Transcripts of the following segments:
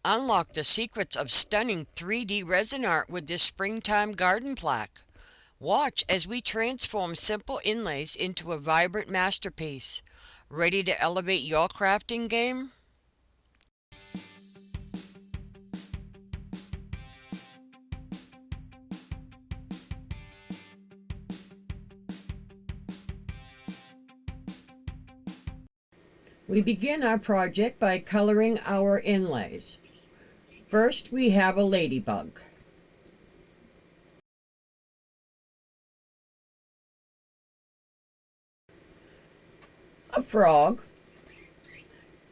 Unlock the secrets of stunning 3D resin art with this springtime garden plaque. Watch as we transform simple inlays into a vibrant masterpiece. Ready to elevate your crafting game? We begin our project by coloring our inlays. First, we have a ladybug. A frog.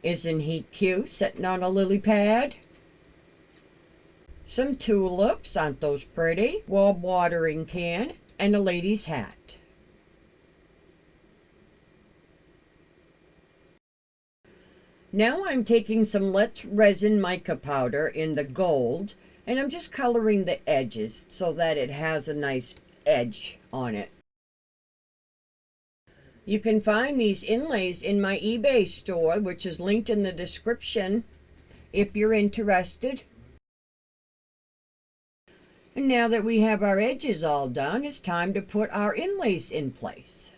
Isn't he cute, sitting on a lily pad? Some tulips, aren't those pretty? A watering can, and a lady's hat. Now I'm taking some resin mica powder in the gold, and I'm just coloring the edges so that it has a nice edge on it. You can find these inlays in my eBay store, which is linked in the description if you're interested. And now that we have our edges all done, it's time to put our inlays in place.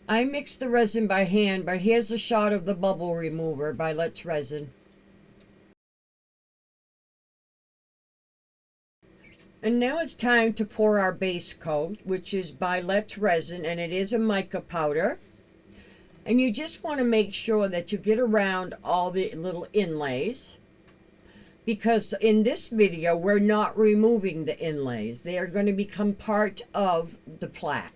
I mix the resin by hand, but here's a shot of the bubble remover by Let's Resin. And now it's time to pour our base coat, which is by Let's Resin, and it is a mica powder. And you just want to make sure that you get around all the little inlays, because in this video we're not removing the inlays. They are going to become part of the plaque.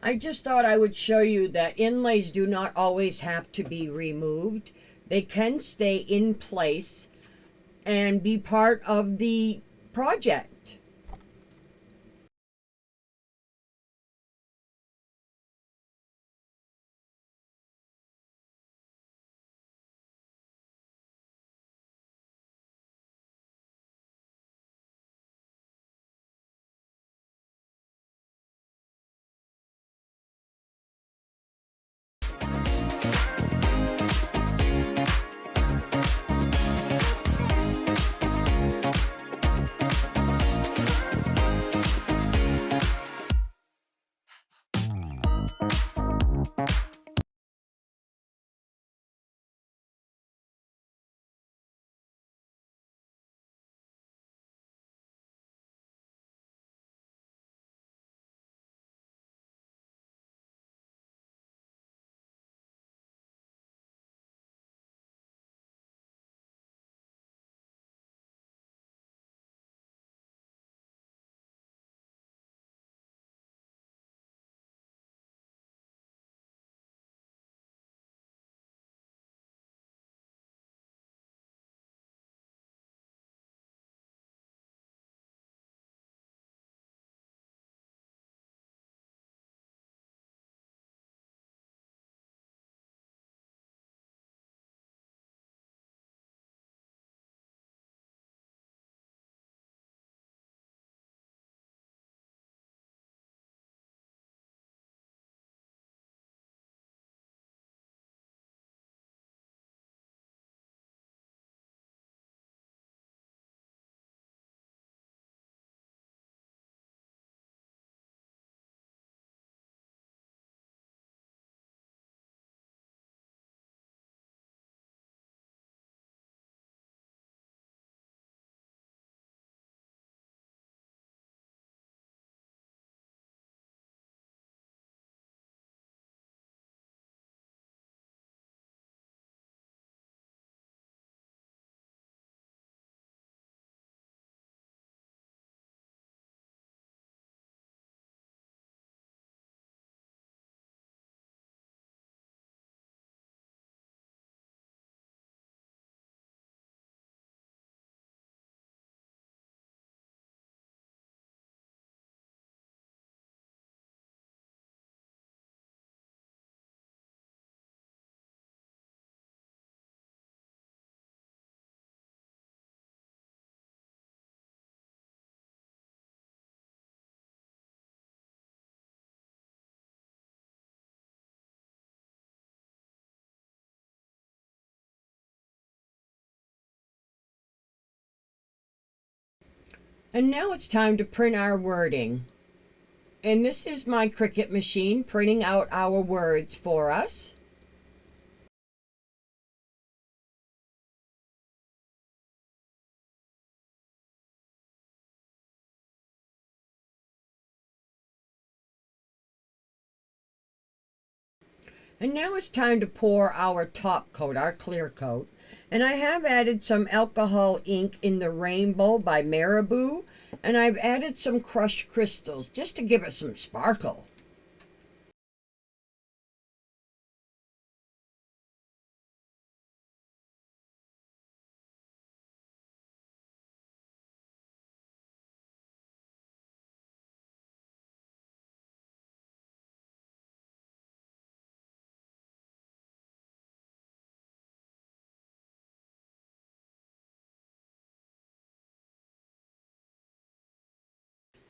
I just thought I would show you that inlays do not always have to be removed. They can stay in place and be part of the project. And now it's time to print our wording. And this is my Cricut machine printing out our words for us. And now it's time to pour our top coat, our clear coat. And I have added some alcohol ink in the Rainbow by Marabou. And I've added some crushed crystals just to give it some sparkle.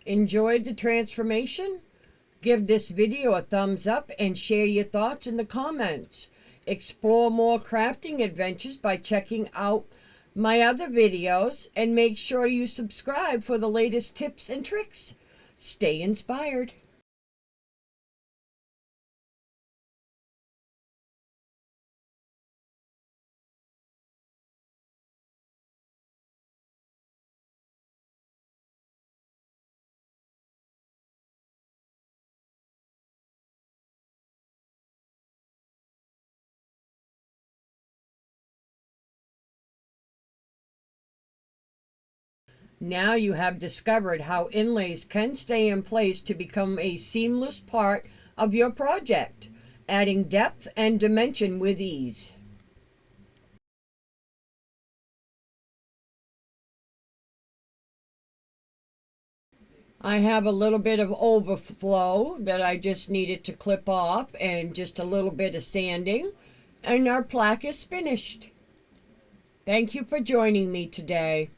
Enjoyed the transformation? Give this video a thumbs up and share your thoughts in the comments. Explore more crafting adventures by checking out my other videos and make sure you subscribe for the latest tips and tricks. Stay inspired. Now you have discovered how inlays can stay in place to become a seamless part of your project, adding depth and dimension with ease. I have a little bit of overflow that I just needed to clip off and just a little bit of sanding, and our plaque is finished. Thank you for joining me today.